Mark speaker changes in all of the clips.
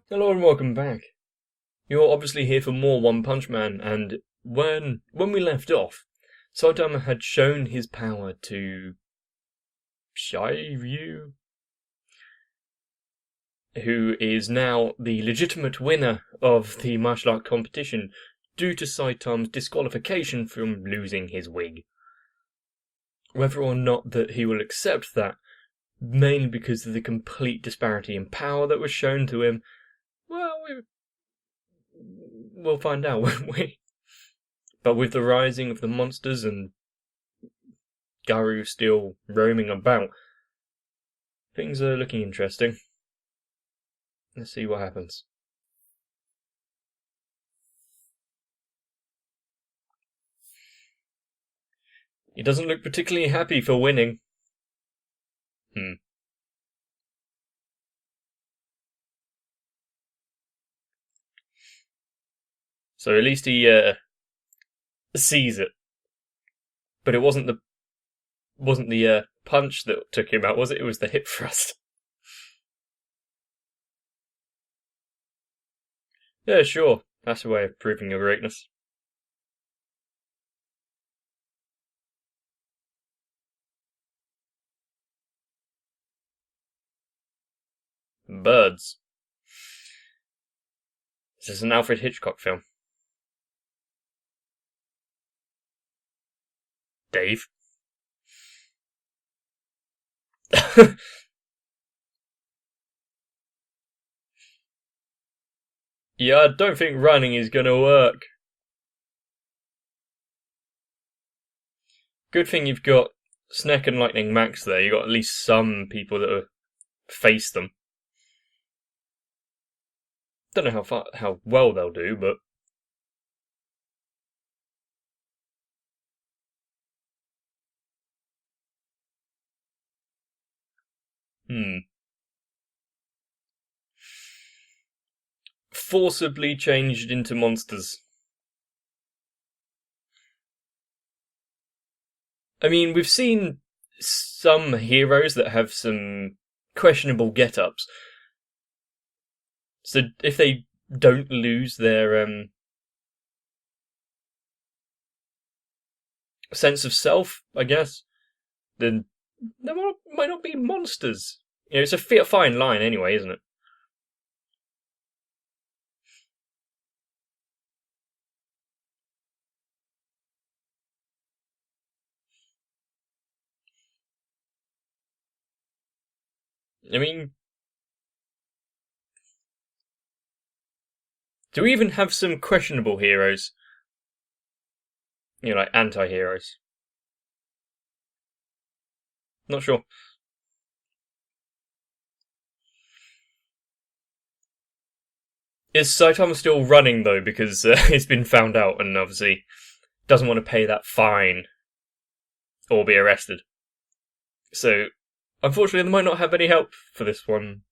Speaker 1: Hello and welcome back. You're obviously here for more One Punch Man, and when we left off, Saitama had shown his power to Shiryu, who is now the legitimate winner of the martial art competition due to Saitama's disqualification from losing his wig. Whether or not that he will accept that, mainly because of the complete disparity in power that was shown to him, well, we'll find out, won't we? But with the rising of the monsters and Garu still roaming about, things are looking interesting. Let's see what happens. He doesn't look particularly happy for winning. So at least he sees it. But it wasn't the punch that took him out, was it? It was the hip thrust. Yeah, sure. That's a way of proving your greatness. Birds. This is an Alfred Hitchcock film. Dave. Yeah, I don't think running is gonna work. Good thing you've got Snake and Lightning Max there. You've got at least some people that face them. Don't know how well they'll do, but forcibly changed into monsters. I mean, we've seen some heroes that have some questionable get-ups. So if they don't lose their sense of self, I guess, then they might not be monsters. You know, it's a fine line anyway, isn't it? I mean, do we even have some questionable heroes? You know, like anti-heroes. Not sure. Is Saitama still running, though, because it's been found out and obviously doesn't want to pay that fine or be arrested? So, unfortunately, they might not have any help for this one.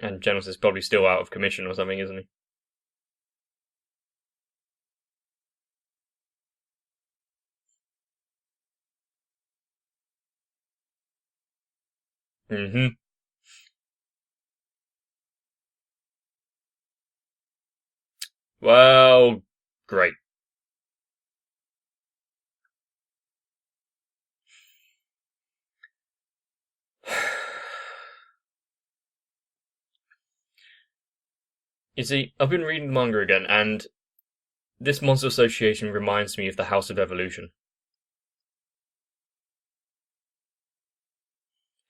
Speaker 1: And Genos is probably still out of commission or something, isn't he? Mm-hmm. Well, great. You see, I've been reading the manga again, and this monster association reminds me of the House of Evolution.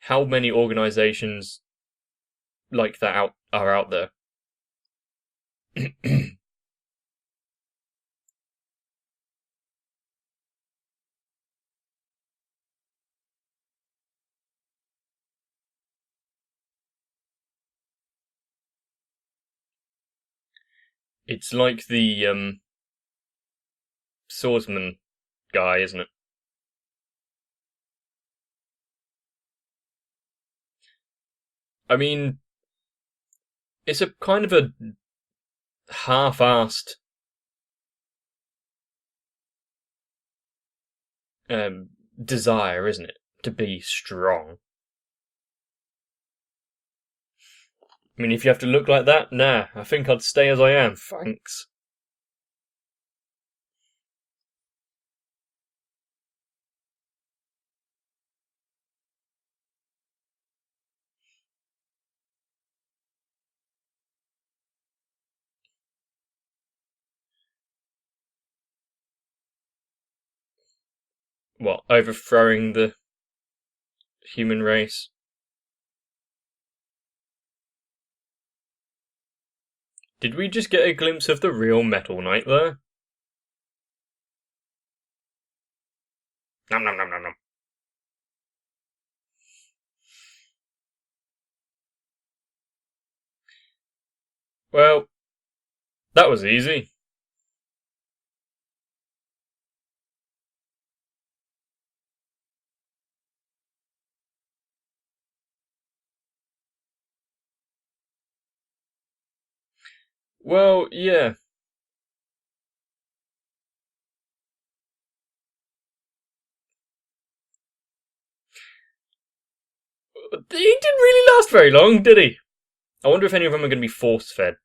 Speaker 1: How many organizations like that are out there? It's like the swordsman guy, isn't it? I mean, it's a kind of a half-assed desire, isn't it, to be strong? I mean, if you have to look like that, nah, I think I'd stay as I am, thanks. What, overthrowing the human race? Did we just get a glimpse of the real Metal Knight there? Nom nom nom nom nom. Well, that was easy. Well, yeah. He didn't really last very long, did he? I wonder if any of them are going to be force-fed.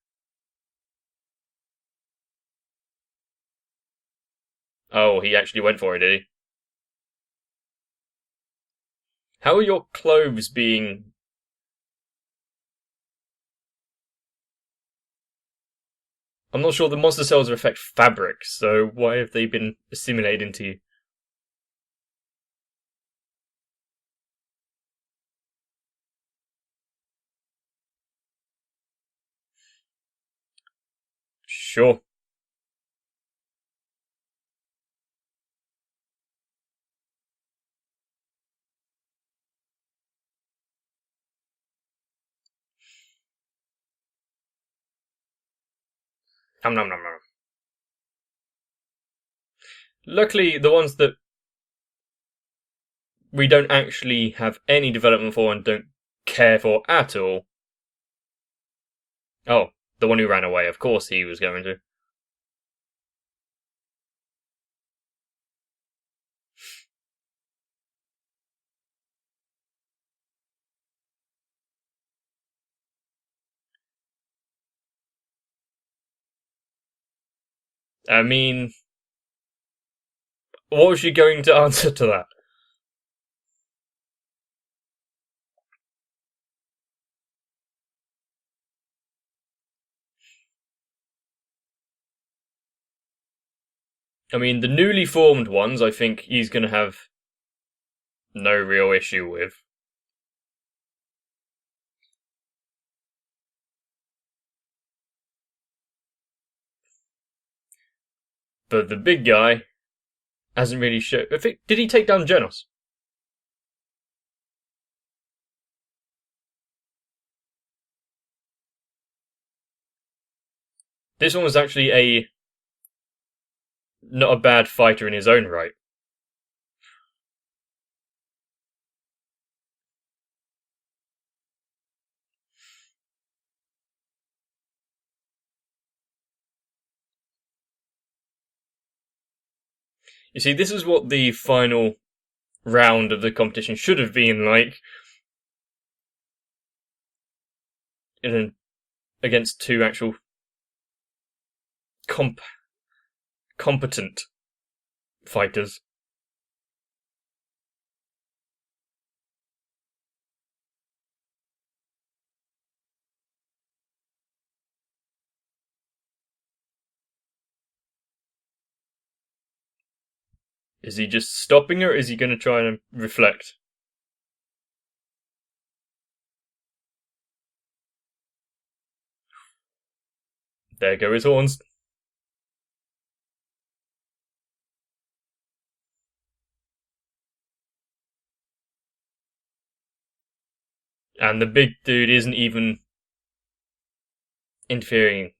Speaker 1: Oh, he actually went for it, did he? How are your clothes being... I'm not sure the monster cells affect fabric, so why have they been assimilated into you? Sure. Nom nom nom nom. Luckily, the ones that we don't actually have any development for and don't care for at all. Oh, the one who ran away, of course he was going to. I mean, what was she going to answer to that? I mean, the newly formed ones, I think he's going to have no real issue with. But the big guy hasn't really shown. Did he take down Genos? This one was actually not a bad fighter in his own right. You see, this is what the final round of the competition should have been like. Against two actual competent fighters. Is he just stopping her, or is he going to try and reflect? There go his horns. And the big dude isn't even interfering.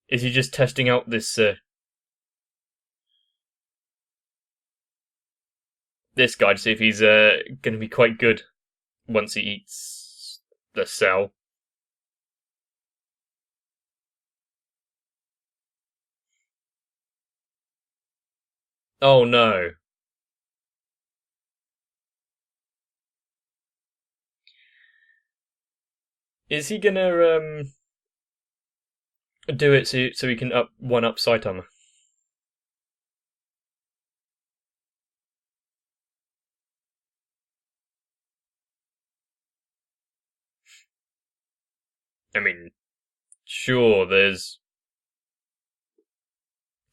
Speaker 1: Is he just testing out this this guy to see if he's going to be quite good once he eats the cell? Oh no. Is he gonna do it so he can one up Saitama? I mean, sure, there's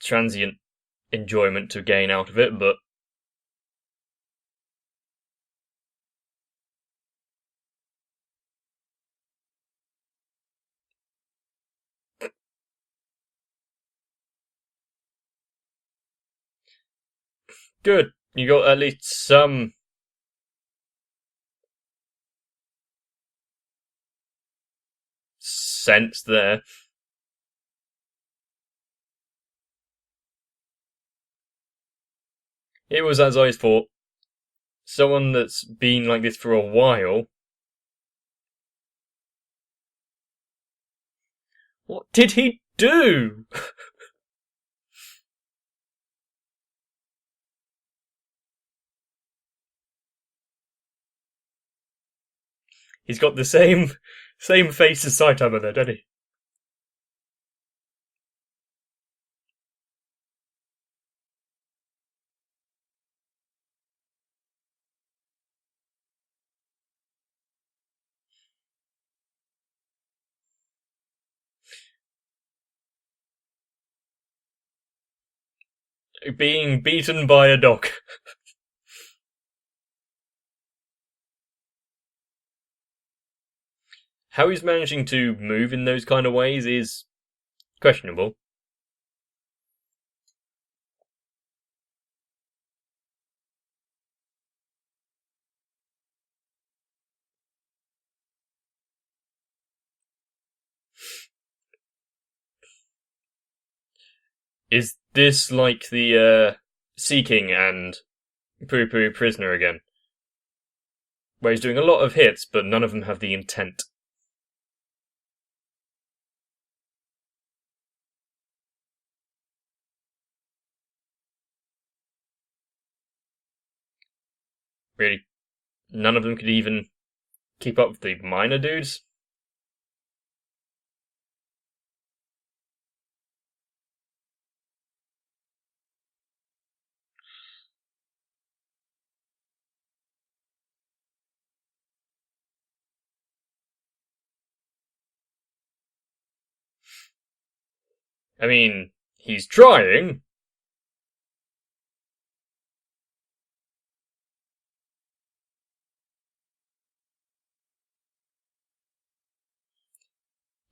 Speaker 1: transient enjoyment to gain out of it, but good. You got at least some sense there. It was as I thought. Someone that's been like this for a while. What did he do? He's got the same face as Saitama there, doesn't he? Being beaten by a dog. How he's managing to move in those kind of ways is questionable. Is this like the Sea King and Poo Poo Prisoner again? Where he's doing a lot of hits, but none of them have the intent. Really, none of them could even keep up with the minor dudes. I mean, he's trying.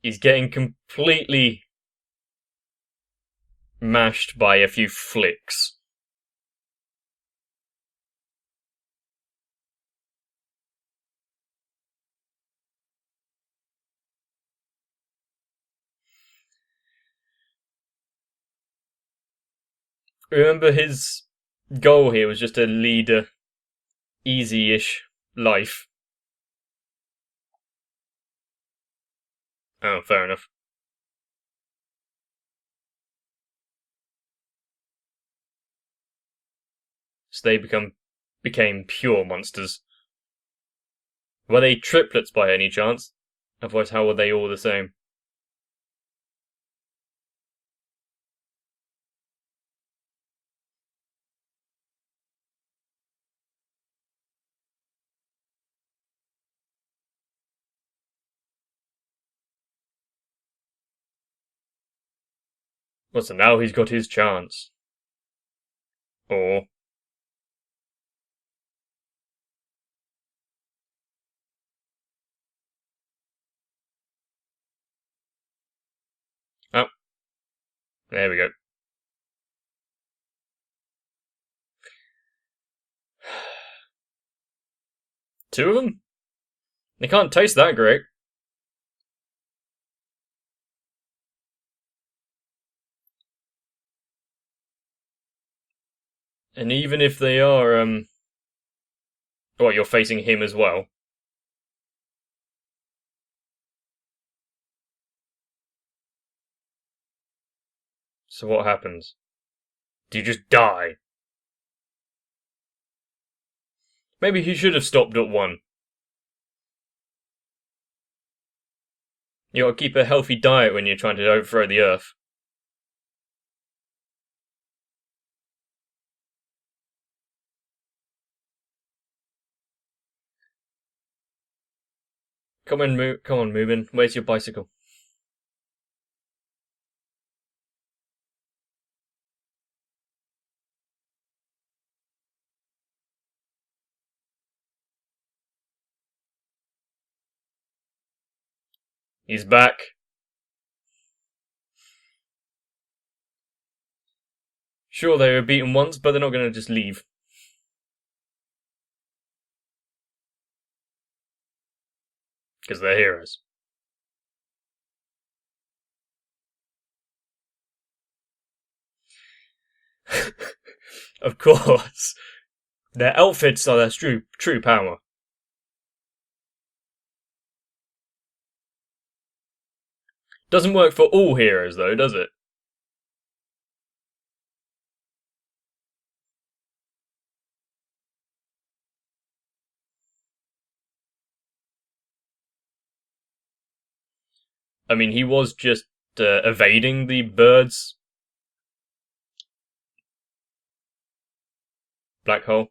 Speaker 1: He's getting completely mashed by a few flicks. Remember, his goal here was just to lead a easy-ish life. Oh, fair enough. So they became pure monsters. Were they triplets by any chance? Otherwise, how were they all the same? Well, so now he's got his chance. Or, oh, there we go. Two of them? They can't taste that great. And even if they are, what, you're facing him as well? So what happens? Do you just die? Maybe he should have stopped at 1. You gotta keep a healthy diet when you're trying to overthrow the Earth. Come on, Moobin. Where's your bicycle? He's back. Sure, they were beaten once, but they're not going to just leave. Because they're heroes. Of course. Their outfits are their true power. Doesn't work for all heroes, though, does it? I mean, he was just evading the birds. Black hole.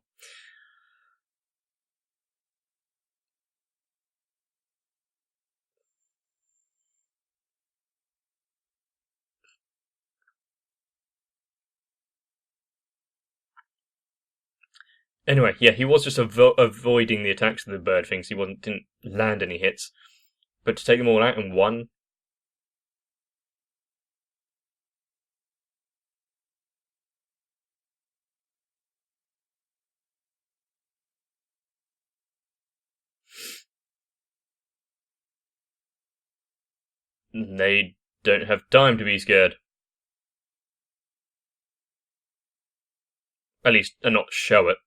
Speaker 1: Anyway, yeah, he was just avoiding the attacks of the bird things. He didn't land any hits. But to take them all out in 1... They don't have time to be scared. At least, and not show it.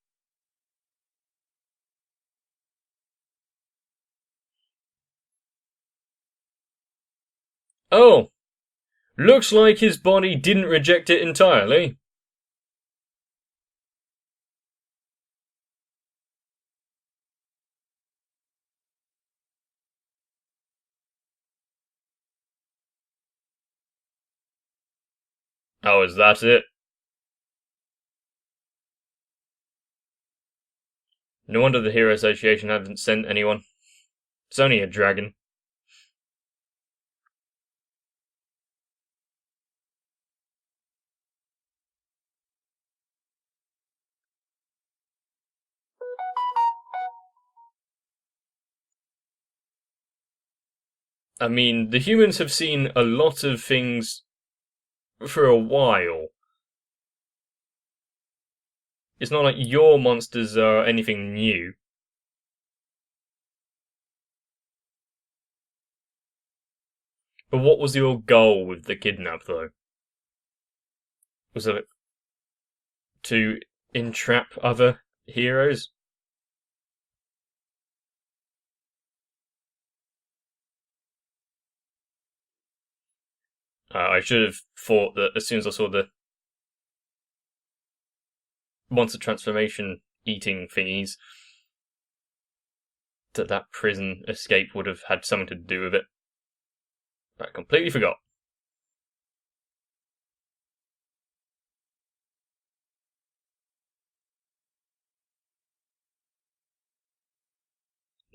Speaker 1: Oh! Looks like his body didn't reject it entirely. Oh, is that it? No wonder the Hero Association hadn't sent anyone. It's only a dragon. I mean, the humans have seen a lot of things for a while. It's not like your monsters are anything new. But what was your goal with the kidnap, though? Was it to entrap other heroes? I should have thought that as soon as I saw the monster transformation eating thingies, that prison escape would have had something to do with it. But I completely forgot.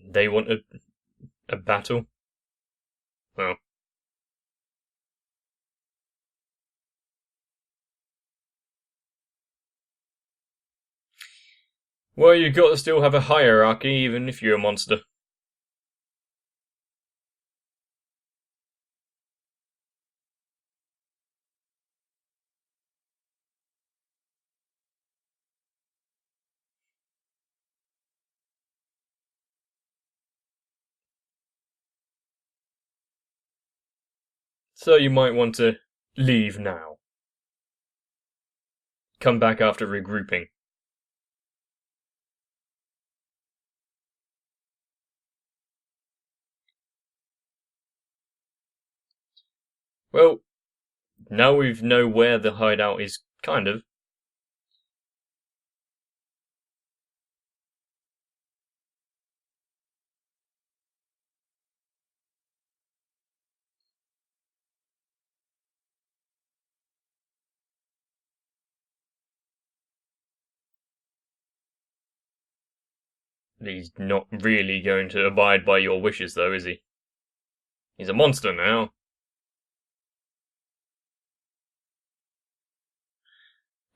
Speaker 1: They want a battle? Well. Well, you've got to still have a hierarchy, even if you're a monster. So you might want to leave now. Come back after regrouping. Well, now we know where the hideout is, kind of. He's not really going to abide by your wishes, though, is he? He's a monster now.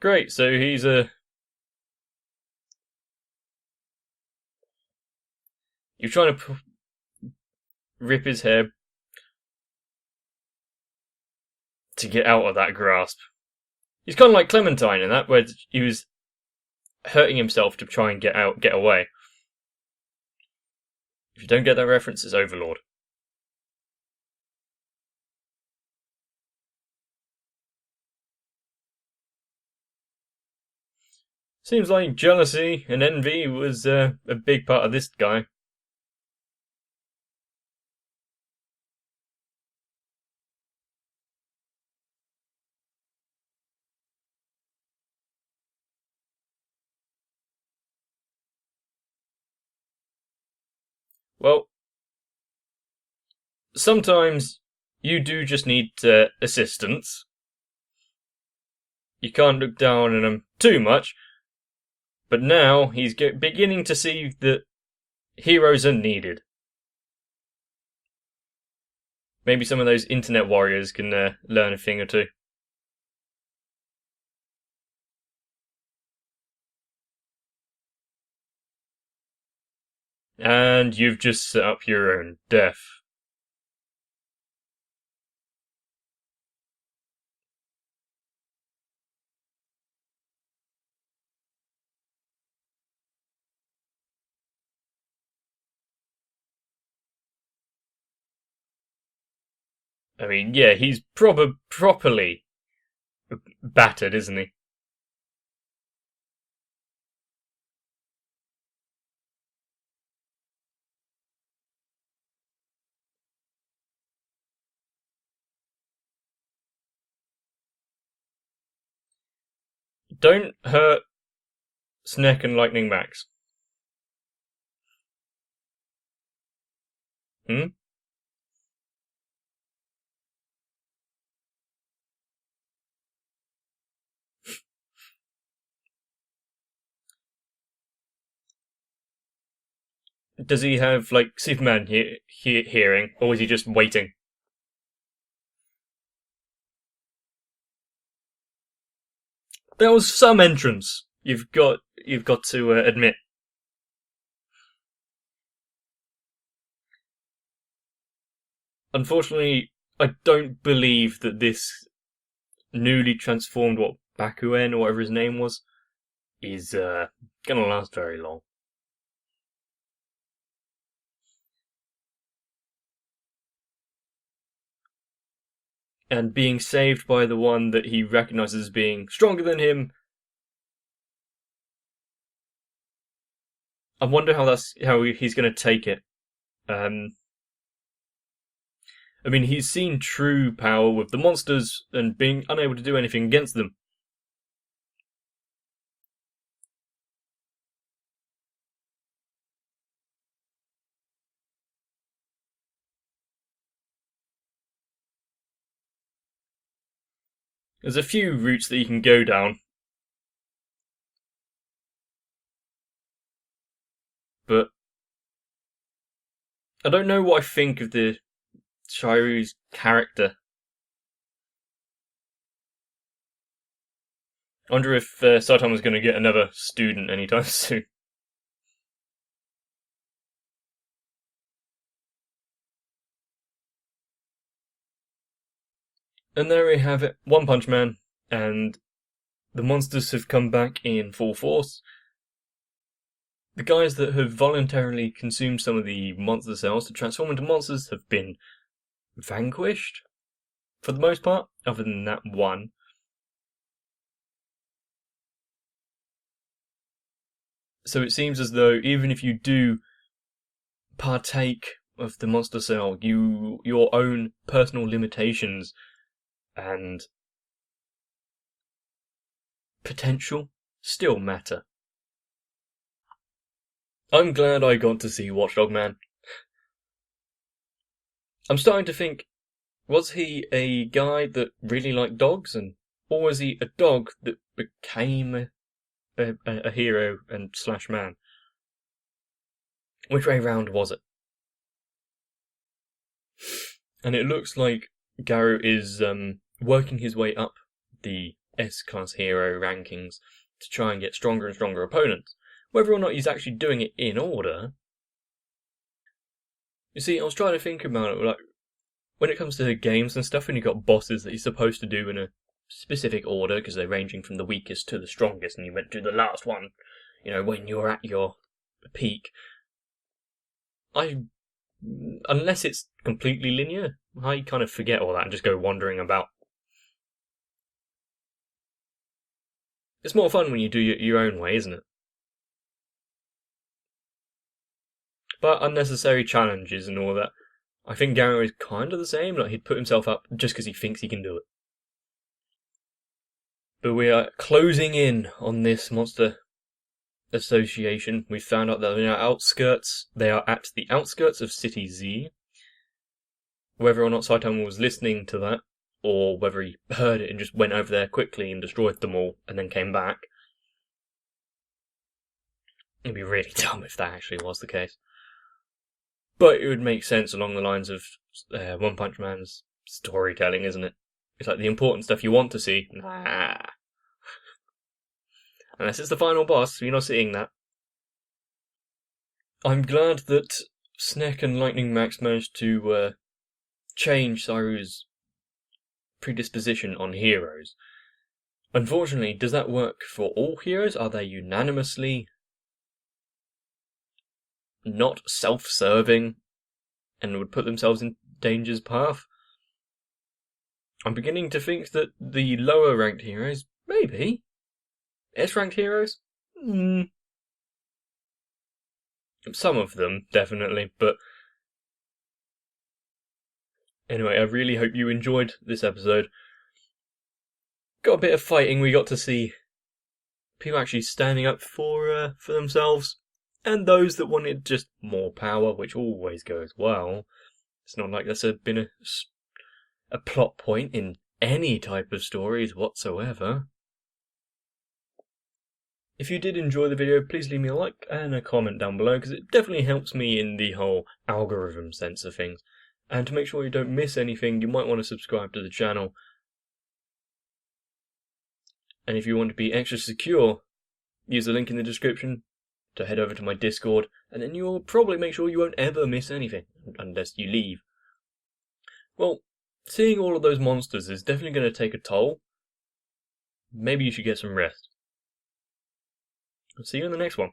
Speaker 1: Great, so he's a... You're trying to rip his hair to get out of that grasp. He's kind of like Clementine in that, where he was hurting himself to try and get away. If you don't get that reference, it's Overlord. Seems like jealousy and envy was a big part of this guy. Well, sometimes you do just need assistance. You can't look down on him too much, but now he's beginning to see that heroes are needed. Maybe some of those internet warriors can learn a thing or two. And you've just set up your own death. I mean, yeah, he's properly battered, isn't he? Don't hurt Snack and Lightning Max. Hmm? Does he have, like, Superman hearing, or is he just waiting? There was some entrance. You've got to admit. Unfortunately, I don't believe that this newly transformed Bakuen or whatever his name was is gonna last very long. And being saved by the one that he recognizes as being stronger than him, I wonder how he's going to take it. I mean, he's seen true power with the monsters and being unable to do anything against them. There's a few routes that you can go down, but I don't know what I think of the Chiru's character. I wonder if Saitama's going to get another student anytime soon. And there we have it, One Punch Man, and the monsters have come back in full force. The guys that have voluntarily consumed some of the monster cells to transform into monsters have been vanquished, for the most part, other than that one. So it seems as though even if you do partake of the monster cell, your own personal limitations and potential still matter. I'm glad I got to see Watchdog Man. I'm starting to think, was he a guy that really liked dogs, or was he a dog that became a hero and slash man? Which way round was it? And it looks like Garou is working his way up the S-class hero rankings to try and get stronger and stronger opponents. Whether or not he's actually doing it in order. You see, I was trying to think about it, like, when it comes to games and stuff, and you've got bosses that you're supposed to do in a specific order, because they're ranging from the weakest to the strongest, and you went to the last one, when you're at your peak. Unless it's completely linear, I kind of forget all that and just go wandering about. It's more fun when you do your own way, isn't it? But unnecessary challenges and all that. I think Garou is kind of the same, like he'd put himself up just because he thinks he can do it. But we are closing in on this monster association. We found out that they are at the outskirts of City Z. Whether or not Saitama was listening to that, or whether he heard it and just went over there quickly and destroyed them all and then came back. It'd be really dumb if that actually was the case. But it would make sense along the lines of One Punch Man's storytelling, isn't it? It's like the important stuff you want to see. Nah. Unless it's the final boss, you're not seeing that. I'm glad that Snek and Lightning Max managed to change Sairu's predisposition on heroes. Unfortunately, does that work for all heroes? Are they unanimously not self-serving and would put themselves in danger's path? I'm beginning to think that the lower ranked heroes, maybe. S-ranked heroes? Some of them, definitely, but anyway, I really hope you enjoyed this episode. Got a bit of fighting, we got to see people actually standing up for themselves, and those that wanted just more power, which always goes well. It's not like that's been a plot point in any type of stories whatsoever. If you did enjoy the video, please leave me a like and a comment down below, because it definitely helps me in the whole algorithm sense of things. And to make sure you don't miss anything, you might want to subscribe to the channel. And if you want to be extra secure, use the link in the description to head over to my Discord, and then you'll probably make sure you won't ever miss anything, unless you leave. Well, seeing all of those monsters is definitely going to take a toll. Maybe you should get some rest. I'll see you in the next one.